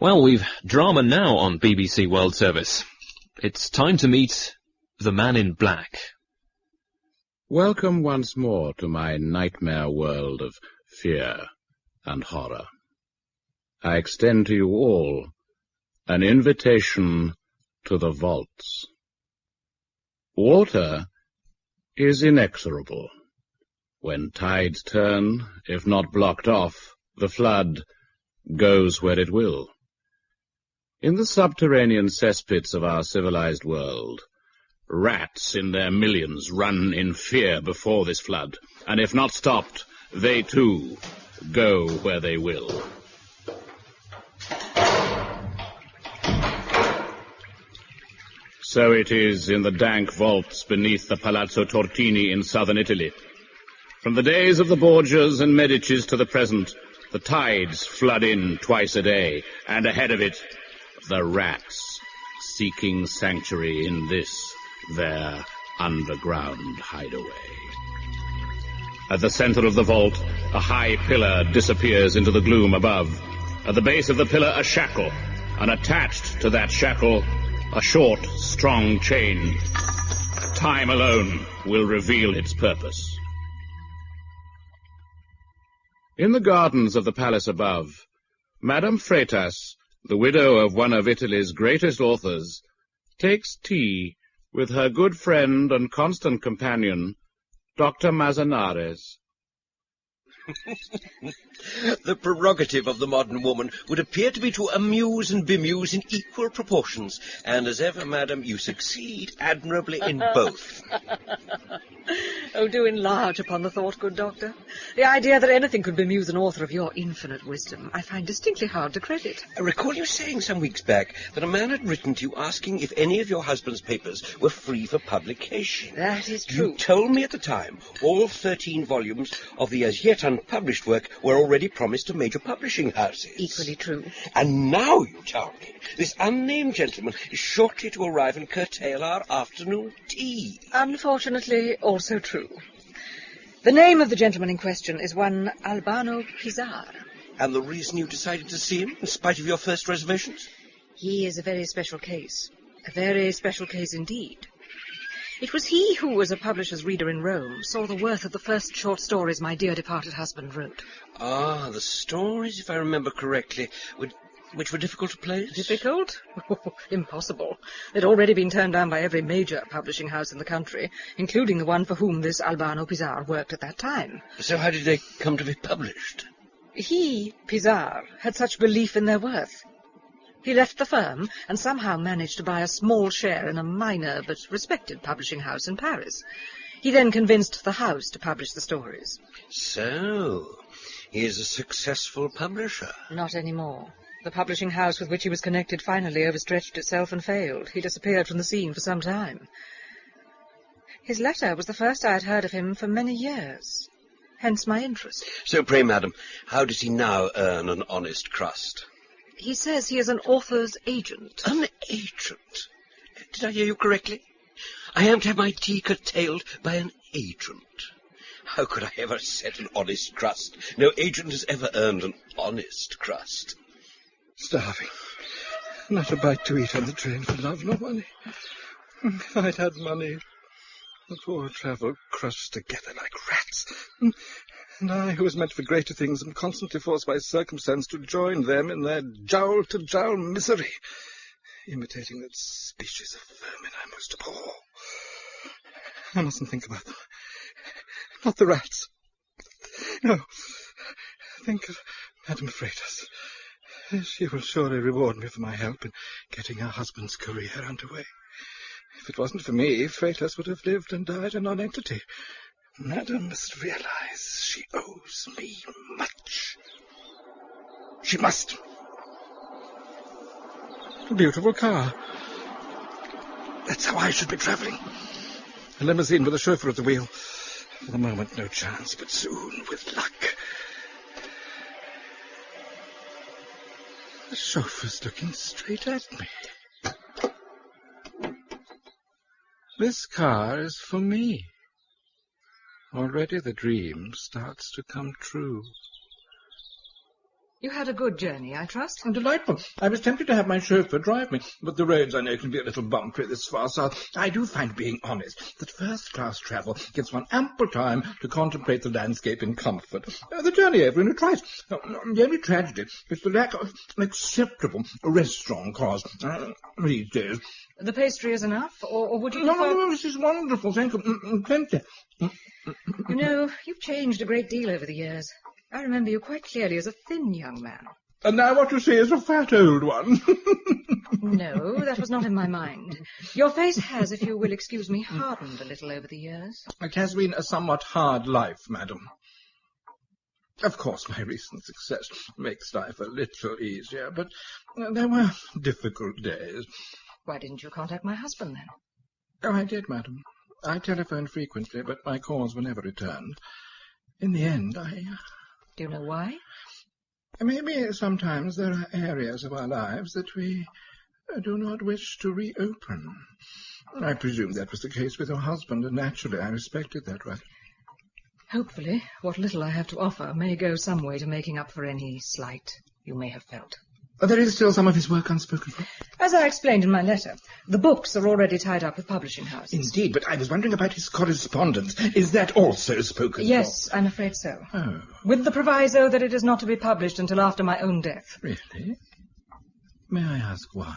Well, we've drama now on BBC World Service. It's time to meet the Man in Black. Welcome once more to my nightmare world of fear and horror. I extend to you all an invitation to the vaults. Water is inexorable. When tides turn, if not blocked off, the flood goes where it will. In the subterranean cesspits of our civilized world, rats in their millions run in fear before this flood, and if not stopped, they too go where they will. So it is in the dank vaults beneath the Palazzo Tortini in southern Italy. From the days of the Borgias and Medicis to the present, the tides flood in twice a day, and ahead of it, the rats, seeking sanctuary in this, their underground hideaway. At the center of the vault, a high pillar disappears into the gloom above. At the base of the pillar, a shackle, and attached to that shackle, a short, strong chain. Time alone will reveal its purpose. In the gardens of the palace above, Madame Freitas, the widow of one of Italy's greatest authors, takes tea with her good friend and constant companion, Dr. Mazanares. The prerogative of the modern woman would appear to be to amuse and bemuse in equal proportions, and as ever, madam, you succeed admirably in both. Oh, do enlarge upon the thought, good doctor. The idea that anything could bemuse an author of your infinite wisdom I find distinctly hard to credit. I recall you saying some weeks back that a man had written to you asking if any of your husband's papers were free for publication. That is true. You told me at the time all 13 volumes of the as yet unpublished work were already promised to major publishing houses. Equally true. And now you tell me this unnamed gentleman is shortly to arrive and curtail our afternoon tea. Unfortunately, also true. The name of the gentleman in question is one Albano Pizar. And the reason you decided to see him, in spite of your first reservations? He is a very special case. A very special case indeed. It was he who, as a publisher's reader in Rome, saw the worth of the first short stories my dear departed husband wrote. Ah, the stories, if I remember correctly, which were difficult to place? Difficult? Oh, impossible. They'd already been turned down by every major publishing house in the country, including the one for whom this Albano Pizar worked at that time. So how did they come to be published? He, Pizar, had such belief in their worth. He left the firm and somehow managed to buy a small share in a minor but respected publishing house in Paris. He then convinced the house to publish the stories. So, he is a successful publisher? Not anymore. The publishing house with which he was connected finally overstretched itself and failed. He disappeared from the scene for some time. His letter was the first I had heard of him for many years. Hence my interest. So, pray, madam, how does he now earn an honest crust? He says he is an author's agent. An agent? Did I hear you correctly? I am to have my tea curtailed by an agent. How could I ever set an honest crust? No agent has ever earned an honest crust. Starving. Not a bite to eat on the train for love nor money. If I'd had money, the poor travel crushed together like rats. And I, who was meant for greater things, am constantly forced by circumstance to join them in their jowl-to-jowl misery, imitating that species of vermin I most abhor. I mustn't think about them. Not the rats. No. Think of Madame Freitas. She will surely reward me for my help in getting her husband's career underway. If it wasn't for me, Freitas would have lived and died a non-entity. Madame must realize she owes me much. She must. A beautiful car. That's how I should be travelling. A limousine with a chauffeur at the wheel. For the moment, no chance, but soon, with luck. The chauffeur's looking straight at me. This car is for me. Already the dream starts to come true. You had a good journey, I trust? Delightful. I was tempted to have my chauffeur drive me, but the roads, I know, can be a little bumpy this far south. I do find, being honest, that first-class travel gives one ample time to contemplate the landscape in comfort. The journey over in a trice. The only tragedy is the lack of an acceptable restaurant course these days. The pastry is enough, or would you No, this is wonderful. Thank you. Plenty. You know, you've changed a great deal over the years. I remember you quite clearly as a thin young man. And now what you see is a fat old one. No, that was not in my mind. Your face has, if you will excuse me, hardened a little over the years. It has been a somewhat hard life, madam. Of course, my recent success makes life a little easier, but there were difficult days. Why didn't you contact my husband, then? Oh, I did, madam. I telephoned frequently, but my calls were never returned. In the end, Do you know why? Maybe sometimes there are areas of our lives that we do not wish to reopen. I presume that was the case with your husband, and naturally I respected that right. Hopefully, what little I have to offer may go some way to making up for any slight you may have felt. There is still some of his work unspoken for? As I explained in my letter, the books are already tied up with publishing houses. Indeed, but I was wondering about his correspondence. Is that also spoken for? Yes, I'm afraid so. Oh. With the proviso that it is not to be published until after my own death. Really? May I ask why?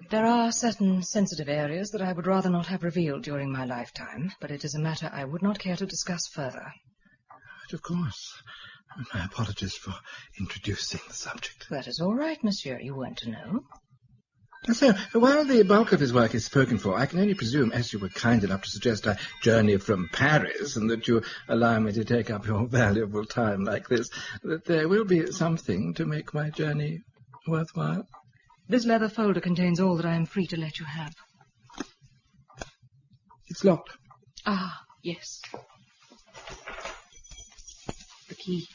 There are certain sensitive areas that I would rather not have revealed during my lifetime, but it is a matter I would not care to discuss further. But of course. My apologies for introducing the subject. That is all right, monsieur. You weren't to know. So, while the bulk of his work is spoken for, I can only presume, as you were kind enough to suggest, I journey from Paris, and that you allow me to take up your valuable time like this, that there will be something to make my journey worthwhile. This leather folder contains all that I am free to let you have. It's locked. Ah, yes. The key.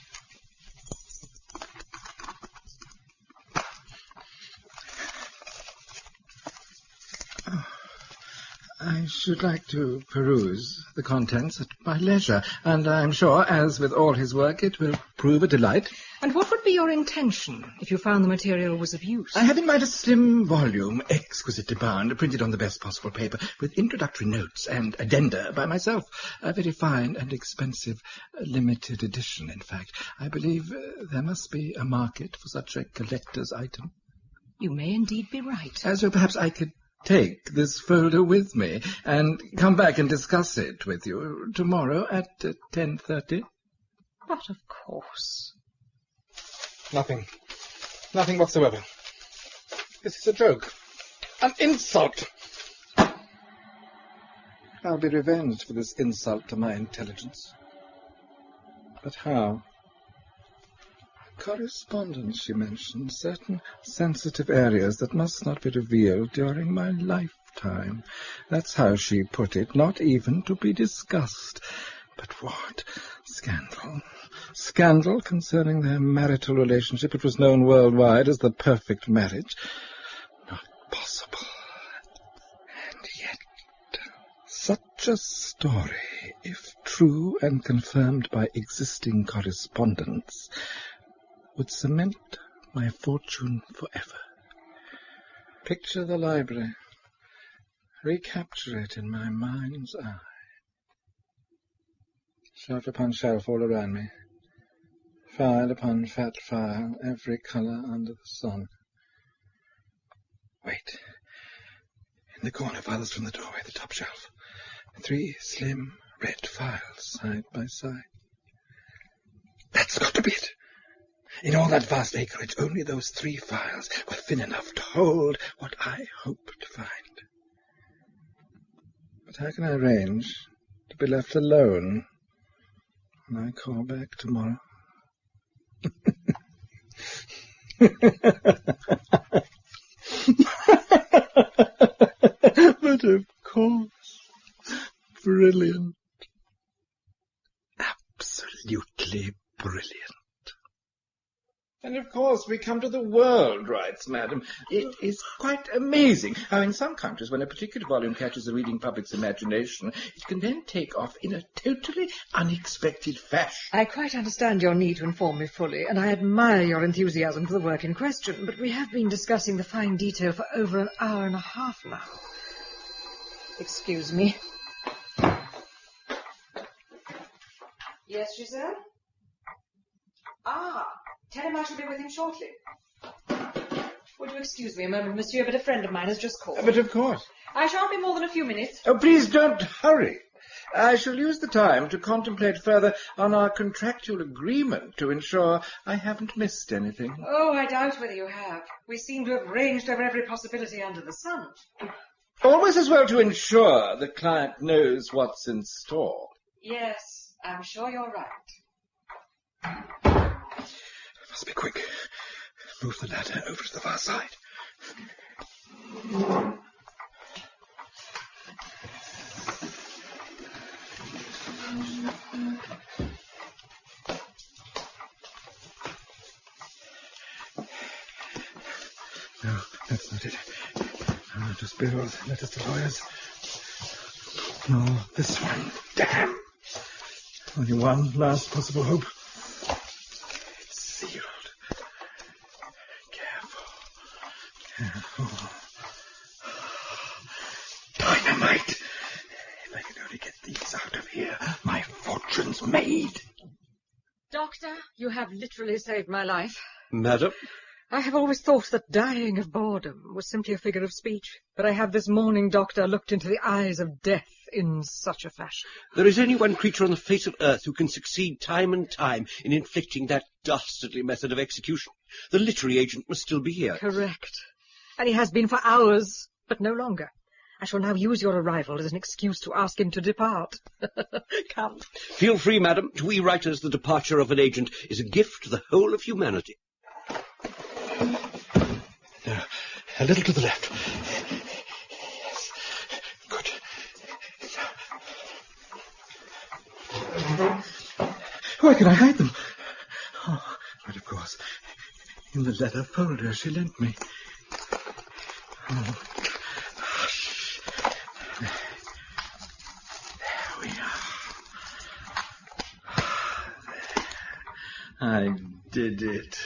I should like to peruse the contents at my leisure, and I'm sure, as with all his work, it will prove a delight. And what would be your intention if you found the material was of use? I have in mind a slim volume, exquisitely bound, printed on the best possible paper, with introductory notes and addenda by myself. A very fine and expensive limited edition, in fact. I believe there must be a market for such a collector's item. You may indeed be right. So perhaps I could take this folder with me and come back and discuss it with you tomorrow at 10:30. But of course. Nothing. Nothing whatsoever. This is a joke. An insult. I'll be revenged for this insult to my intelligence. But how? Correspondence, she mentioned, certain sensitive areas that must not be revealed during my lifetime. That's how she put it, not even to be discussed. But what? Scandal. Scandal concerning their marital relationship. It was known worldwide as the perfect marriage. Not possible. And yet, such a story, if true and confirmed by existing correspondence, would cement my fortune forever. Picture the library. Recapture it in my mind's eye. Shelf upon shelf all around me. File upon fat file, every colour under the sun. Wait. In the corner, farthest from the doorway, the top shelf. 3 slim red files, side by side. That's got to be it. In all that vast acreage, only those 3 files were thin enough to hold what I hoped to find. But how can I arrange to be left alone when I call back tomorrow? But of course, brilliant. Absolutely brilliant. And of course, course, we come to the world rights, madam. It is quite amazing how in some countries, when a particular volume catches the reading public's imagination, it can then take off in a totally unexpected fashion. I quite understand your need to inform me fully, and I admire your enthusiasm for the work in question, but we have been discussing the fine detail for over an hour and a half now. Excuse me. Yes, Giselle? Ah, tell him I shall be with him shortly. Would you excuse me a moment, monsieur, but a friend of mine has just called. But of course. I shan't be more than a few minutes. Oh, please don't hurry. I shall use the time to contemplate further on our contractual agreement to ensure I haven't missed anything. Oh, I doubt whether you have. We seem to have ranged over every possibility under the sun. Always as well to ensure the client knows what's in store. Yes, I'm sure you're right. Must be quick. Move the ladder over to the far side. No, that's not it. No, just bills, letters to lawyers. No, this one. Damn! Only one last possible hope. It's sealed. Careful. Dynamite! If I can only get these out of here, my fortune's made. Doctor, you have literally saved my life. Madam? I have always thought that dying of boredom was simply a figure of speech, but I have this morning, Doctor, looked into the eyes of death in such a fashion. There is only one creature on the face of earth who can succeed time and time in inflicting that dastardly method of execution. The literary agent must still be here. Correct. And he has been for hours, but no longer. I shall now use your arrival as an excuse to ask him to depart. Come. Feel free, madam. To we writers, the departure of an agent is a gift to the whole of humanity. Now, a little to the left. Yes. Good. Where can I hide them? Oh, but of course, in the leather folder she lent me. Oh, hush. There we are. I did it.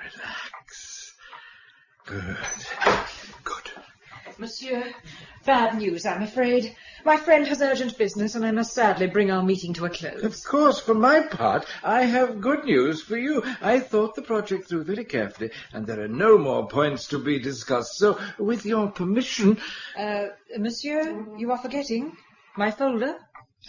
Relax. Good. Monsieur, bad news, I'm afraid. My friend has urgent business, and I must sadly bring our meeting to a close. Of course, for my part, I have good news for you. I thought the project through very carefully, and there are no more points to be discussed. So, with your permission... Monsieur, you are forgetting my folder?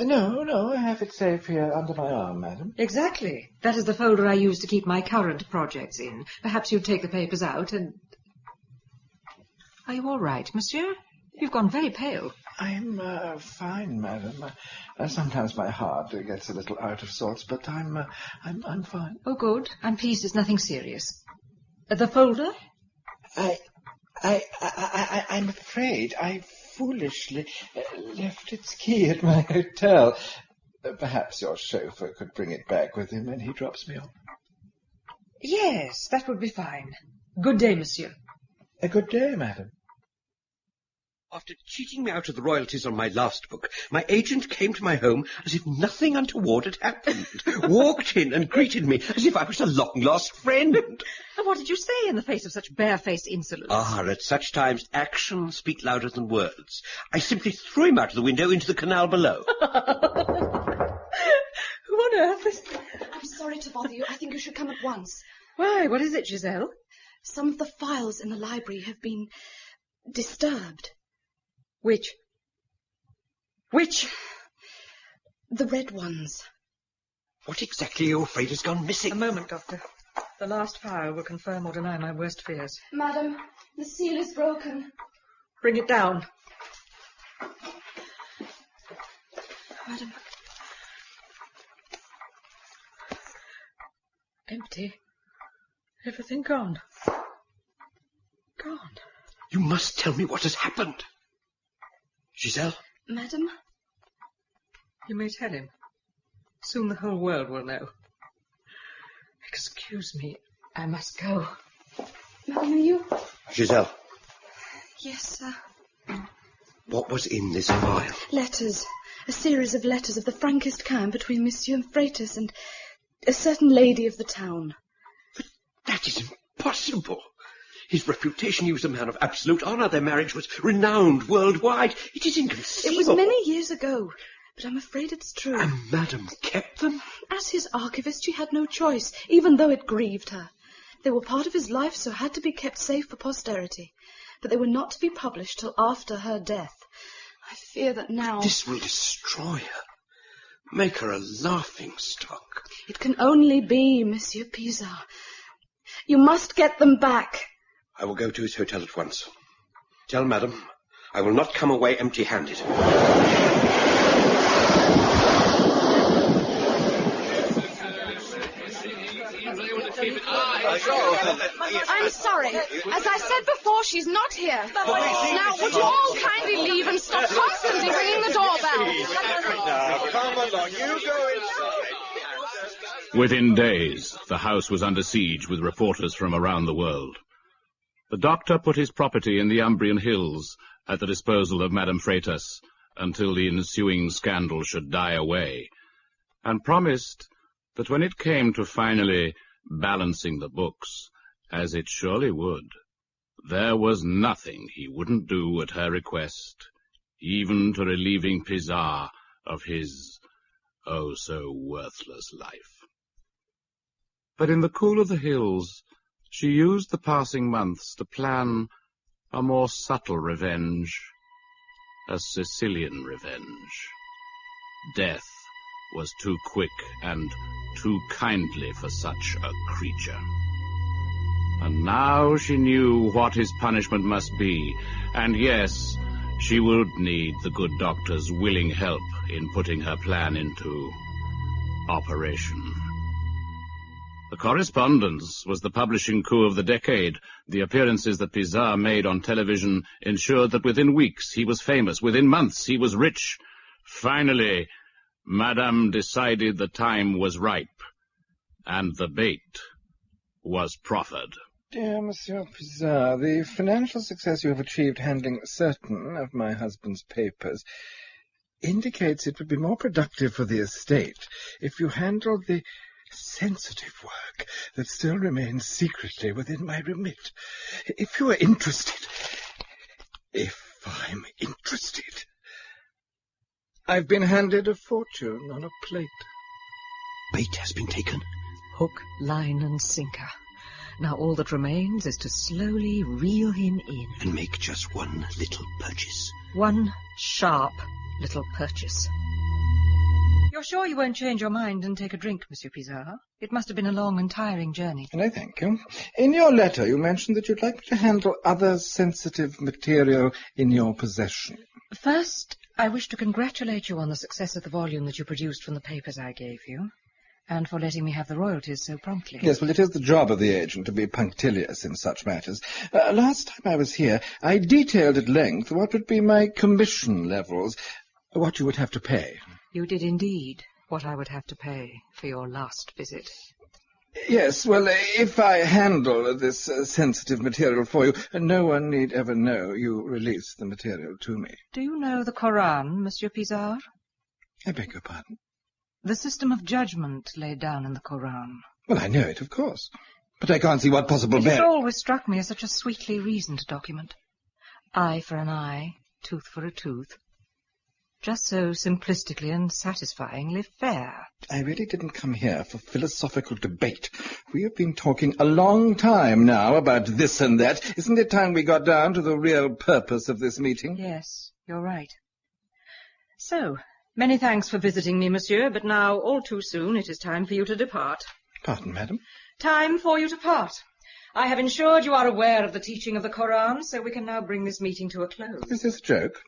No, I have it safe here under my arm, madam. Exactly. That is the folder I use to keep my current projects in. Perhaps you'd take the papers out and... Are you all right, monsieur? You've gone very pale. I'm fine, madam. Sometimes my heart gets a little out of sorts, but I'm fine. Oh, good. I'm pleased it's nothing serious. The folder? I'm afraid I foolishly left its key at my hotel. Perhaps your chauffeur could bring it back with him when he drops me off. Yes, that would be fine. Good day, monsieur. A good day, madam. After cheating me out of the royalties on my last book, my agent came to my home as if nothing untoward had happened, walked in and greeted me as if I was a long-lost friend. And what did you say in the face of such barefaced insolence? At such times, actions speak louder than words. I simply threw him out of the window into the canal below. Who on earth is... I'm sorry to bother you. I think you should come at once. Why, what is it, Giselle? Some of the files in the library have been disturbed. Which? The red ones. What exactly are you afraid has gone missing? A moment, Doctor. The last file will confirm or deny my worst fears. Madam, the seal is broken. Bring it down. Madam. Empty. Everything gone. Gone. You must tell me what has happened. Giselle? Madam? You may tell him. Soon the whole world will know. Excuse me. I must go. Madam, are you? Giselle, Yes, sir. what was in this file? Letters. A series of letters of the frankest kind between Monsieur Freitas and a certain lady of the town. But that is impossible. His reputation, he was a man of absolute honour. Their marriage was renowned worldwide. It is inconceivable. It was many years ago, but I'm afraid it's true. And Madame kept them? As his archivist, she had no choice, even though it grieved her. They were part of his life, so had to be kept safe for posterity. But they were not to be published till after her death. I fear that now... This will destroy her. Make her a laughing-stock. It can only be Monsieur Pizarre. You must get them back. I will go to his hotel at once. Tell Madame I will not come away empty-handed. I'm sorry. As I said before, she's not here. Now, would you all kindly leave and stop constantly ringing the doorbell? Now, come along. You go inside. Within days, the house was under siege with reporters from around the world. The doctor put his property in the Umbrian hills at the disposal of Madame Freitas until the ensuing scandal should die away, and promised that when it came to finally balancing the books, as it surely would, there was nothing he wouldn't do at her request, even to relieving Pizarre of his oh-so-worthless life. But in the cool of the hills, she used the passing months to plan a more subtle revenge, a Sicilian revenge. Death was too quick and too kindly for such a creature. And now she knew what his punishment must be, and yes, she would need the good doctor's willing help in putting her plan into operation. The Correspondence was the publishing coup of the decade. The appearances that Pizarre made on television ensured that within weeks he was famous, within months he was rich. Finally, Madame decided the time was ripe, and the bait was proffered. Dear Monsieur Pizarre, the financial success you have achieved handling certain of my husband's papers indicates it would be more productive for the estate if you handled the sensitive work that still remains secretly within my remit. If you are interested... If I'm interested... I've been handed a fortune on a plate. Bait has been taken. Hook, line, and sinker. Now all that remains is to slowly reel him in. And make just one little purchase. One sharp little purchase. You're sure you won't change your mind and take a drink, Monsieur Pizarre? It must have been a long and tiring journey. And I thank you. In your letter, you mentioned that you'd like me to handle other sensitive material in your possession. First, I wish to congratulate you on the success of the volume that you produced from the papers I gave you, and for letting me have the royalties so promptly. Yes, well, it is the job of the agent to be punctilious in such matters. Last time I was here, I detailed at length what would be my commission levels, what you would have to pay. You did indeed what I would have to pay for your last visit. Yes, well, if I handle this sensitive material for you, no one need ever know you release the material to me. Do you know the Koran, Monsieur Pizarre? I beg your pardon? The system of judgment laid down in the Koran. Well, I know it, of course. But I can't see what possible It bearing... always struck me as such a sweetly reasoned document. Eye for an eye, tooth for a tooth. Just so simplistically and satisfyingly fair. I really didn't come here for philosophical debate. We have been talking a long time now about this and that. Isn't it time we got down to the real purpose of this meeting? Yes, you're right. So, many thanks for visiting me, monsieur, but now, all too soon, it is time for you to depart. Pardon, madam? Time for you to part. I have ensured you are aware of the teaching of the Koran, so we can now bring this meeting to a close. Is this a joke?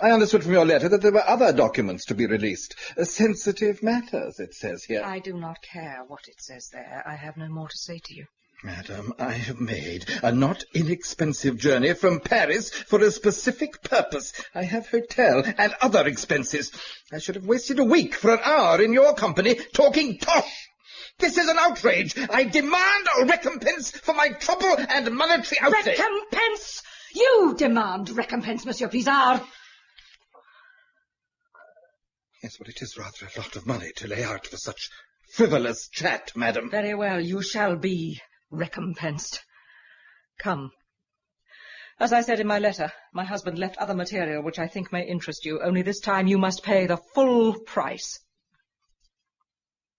I understood from your letter that there were other documents to be released. Sensitive matters, it says here. I do not care what it says there. I have no more to say to you. Madam, I have made a not inexpensive journey from Paris for a specific purpose. I have hotel and other expenses. I should have wasted a week for an hour in your company talking tosh. This is an outrage. I demand a recompense for my trouble and monetary outlay. Recompense? You demand recompense, Monsieur Pizarre. Yes, but it is rather a lot of money to lay out for such frivolous chat, madam. Very well, you shall be recompensed. Come. As I said in my letter, my husband left other material which I think may interest you, only this time you must pay the full price.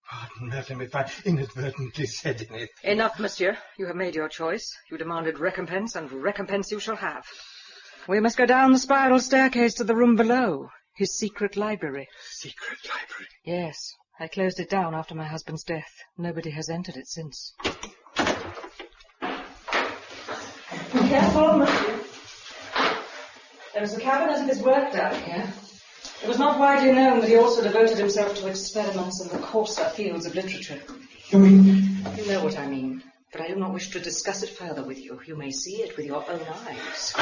Pardon, madam, if I inadvertently said anything. Enough, monsieur. You have made your choice. You demanded recompense, and recompense you shall have. We must go down the spiral staircase to the room below, his secret library. Secret library? Yes. I closed it down after my husband's death. Nobody has entered it since. Be careful, monsieur. There is a cabinet of his work down here. It was not widely known that he also devoted himself to experiments in the coarser fields of literature. You mean? You know what I mean, but I do not wish to discuss it further with you. You may see it with your own eyes.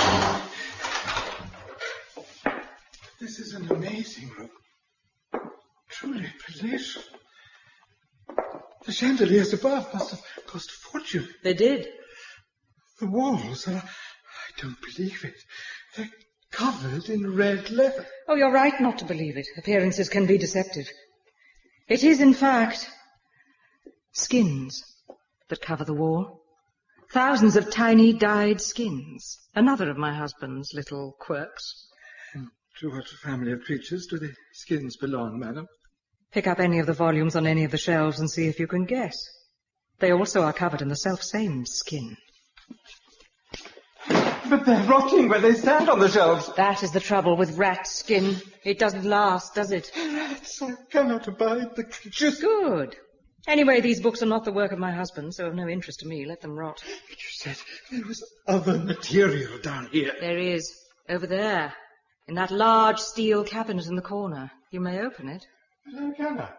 This is an amazing room. Truly palatial. The chandeliers above must have cost a fortune. They did. The walls are... I don't believe it. They're covered in red leather. Oh, you're right not to believe it. Appearances can be deceptive. It is, in fact, skins that cover the wall. Thousands of tiny dyed skins. Another of my husband's little quirks. And to what family of creatures do the skins belong, madam? Pick up any of the volumes on any of the shelves and see if you can guess. They also are covered in the self-same skin. But they're rotting where they stand on the shelves. That is the trouble with rat skin. It doesn't last, does it? Rats, I cannot abide the creatures. Good. Anyway, these books are not the work of my husband, so of no interest to me. Let them rot. But you said there was other material down here. There is. Over there. In that large steel cabinet in the corner. You may open it. But how can I?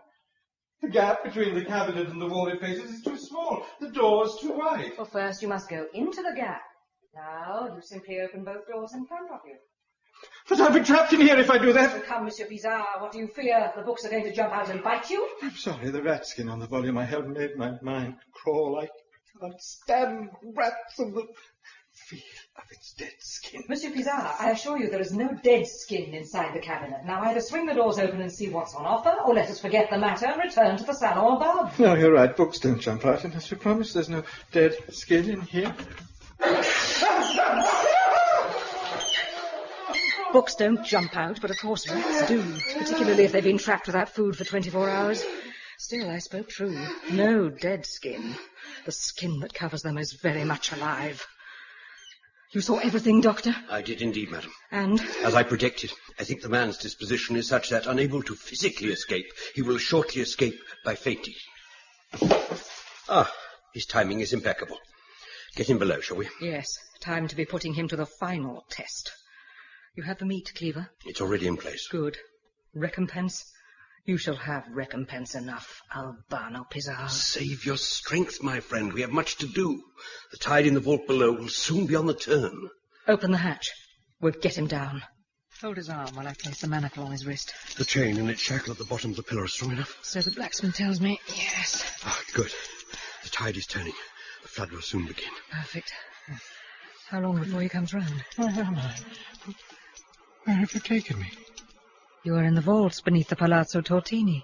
The gap between the cabinet and the wall it faces is too small. The door's too wide. Well, first you must go into the gap. Now, you simply open both doors in front of you. But I'll be trapped in here if I do that. Oh, come, Monsieur Pizarre, what do you fear? The books are going to jump out and bite you? I'm sorry, the rat skin on the volume I held made my mind crawl. I cannot stand rats and the feel of its dead skin. Monsieur Pizarre, I assure you there is no dead skin inside the cabinet. Now either swing the doors open and see what's on offer, or let us forget the matter and return to the salon above. No, you're right. Books don't jump out unless we promise there's no dead skin in here. Books don't jump out, but of course rats do, particularly if they've been trapped without food for 24 hours. Still, I spoke true. No dead skin. The skin that covers them is very much alive. You saw everything, Doctor? I did indeed, madam. And? As I predicted, I think the man's disposition is such that, unable to physically escape, he will shortly escape by fainting. Ah, his timing is impeccable. Get him below, shall we? Yes, time to be putting him to the final test. You have the meat, Cleaver? It's already in place. Good. Recompense? You shall have recompense enough, Albano Pizarre. Save your strength, my friend. We have much to do. The tide in the vault below will soon be on the turn. Open the hatch. We'll get him down. Hold his arm while I place the manacle on his wrist. The chain and its shackle at the bottom of the pillar are strong enough? So the blacksmith tells me, yes. Ah, good. The tide is turning. The flood will soon begin. Perfect. How long before he comes round? Where am I? Where have you taken me? You are in the vaults beneath the Palazzo Tortini.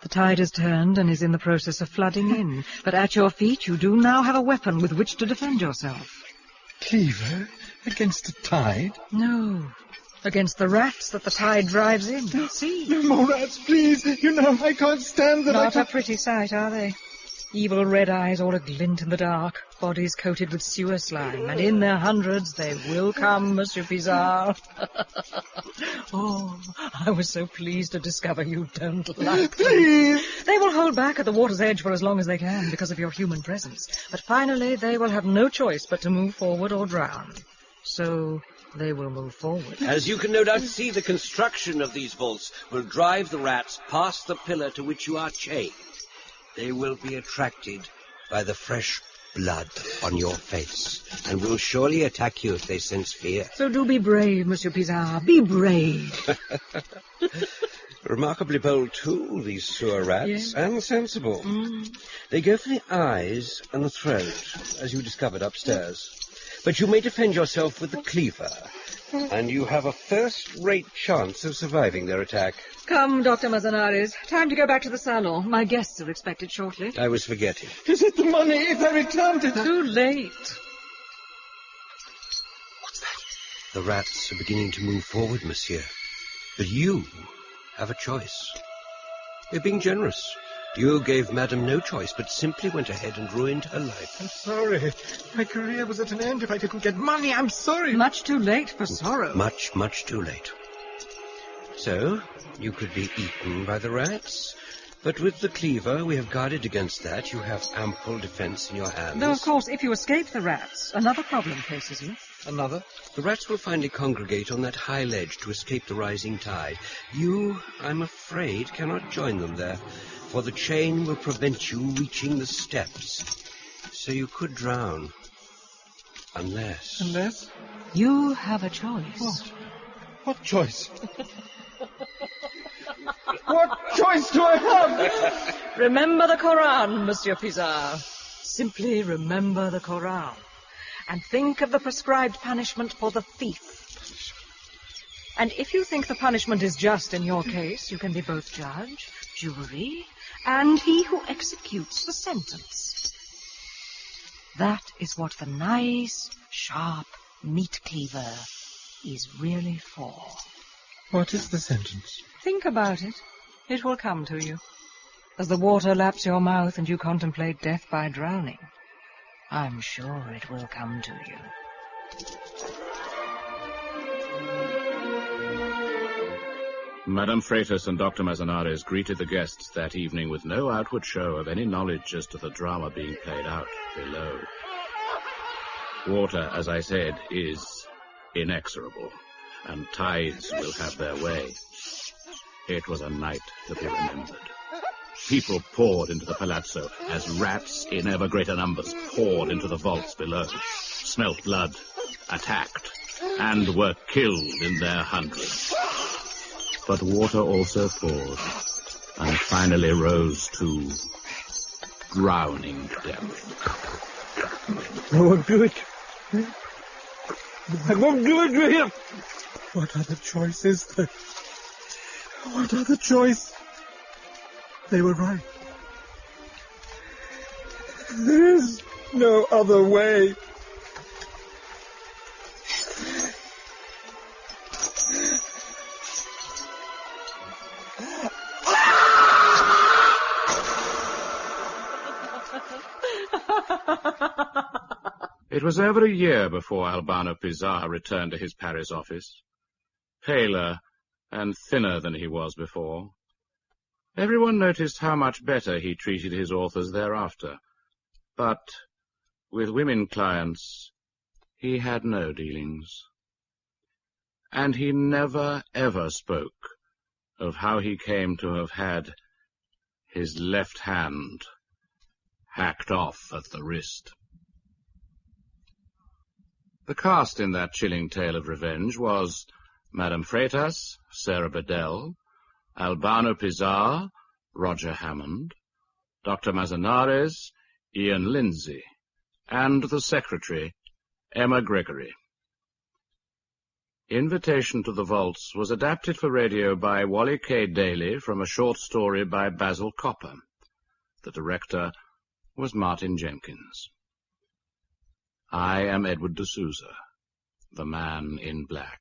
The tide has turned and is in the process of flooding in. But at your feet you do now have a weapon with which to defend yourself. Cleaver? Against the tide? No. Against the rats that the tide drives in. See? No more rats, please. You know, I can't stand them. Not a pretty sight, are they? Evil red eyes all aglint in the dark, bodies coated with sewer slime, and in their hundreds they will come, Monsieur Pizarre. Oh, I was so pleased to discover you don't like them. Please! They will hold back at the water's edge for as long as they can because of your human presence, but finally they will have no choice but to move forward or drown. So they will move forward. As you can no doubt see, the construction of these vaults will drive the rats past the pillar to which you are chained. They will be attracted by the fresh blood on your face, and will surely attack you if they sense fear. So do be brave, Monsieur Pizarre. Be brave. Remarkably bold, too, these sewer rats, Yes. and sensible. They go for the eyes and the throat, as you discovered upstairs. But you may defend yourself with the cleaver, and you have a first-rate chance of surviving their attack. Come, Dr. Manzanares. Time to go back to the salon. My guests are expected shortly. I was forgetting. Is it the money? If I returned it... Too late. What's that? The rats are beginning to move forward, monsieur. But you have a choice. You're being generous. You gave Madame no choice, but simply went ahead and ruined her life. I'm sorry. My career was at an end if I didn't get money. I'm sorry. Much too late for sorrow. Much, much too late. So, you could be eaten by the rats, but with the cleaver, we have guarded against that. You have ample defense in your hands. Though, of course, if you escape the rats, another problem faces you. Another? The rats will finally congregate on that high ledge to escape the rising tide. You, I'm afraid, cannot join them there, for the chain will prevent you reaching the steps. So you could drown. Unless... Unless? You have a choice. What choice? What choice do I have? Remember the Koran, Monsieur Pizarre. Simply remember the Koran. And think of the prescribed punishment for the thief. And if you think the punishment is just in your case, you can be both judge, jury, and he who executes the sentence. That is what the nice, sharp meat cleaver is really for. What is the sentence? Think about it. It will come to you. As the water laps your mouth and you contemplate death by drowning, I'm sure it will come to you. Madame Freitas and Dr. Manzanares greeted the guests that evening with no outward show of any knowledge as to the drama being played out below. Water, as I said, is inexorable, and tides will have their way. It was a night to be remembered. People poured into the palazzo as rats in ever greater numbers poured into the vaults below, smelt blood, attacked, and were killed in their hundreds. But water also poured, and finally rose to drowning death. I won't do it. I won't do it to him. What other choice is there? What other choice? They were right. There is no other way. It was over a year before Albano Pizarre returned to his Paris office, paler and thinner than he was before. Everyone noticed how much better he treated his authors thereafter, but with women clients he had no dealings. And he never, ever spoke of how he came to have had his left hand hacked off at the wrist. The cast in that chilling tale of revenge was Madame Freitas, Sarah Bedell, Albano Pizarre, Roger Hammond, Dr. Manzanares, Ian Lindsay, and the secretary, Emma Gregory. Invitation to the Vaults was adapted for radio by Wally K. Daly from a short story by Basil Cooper. The director was Martin Jenkins. I am Edward de Souza, the Man in Black.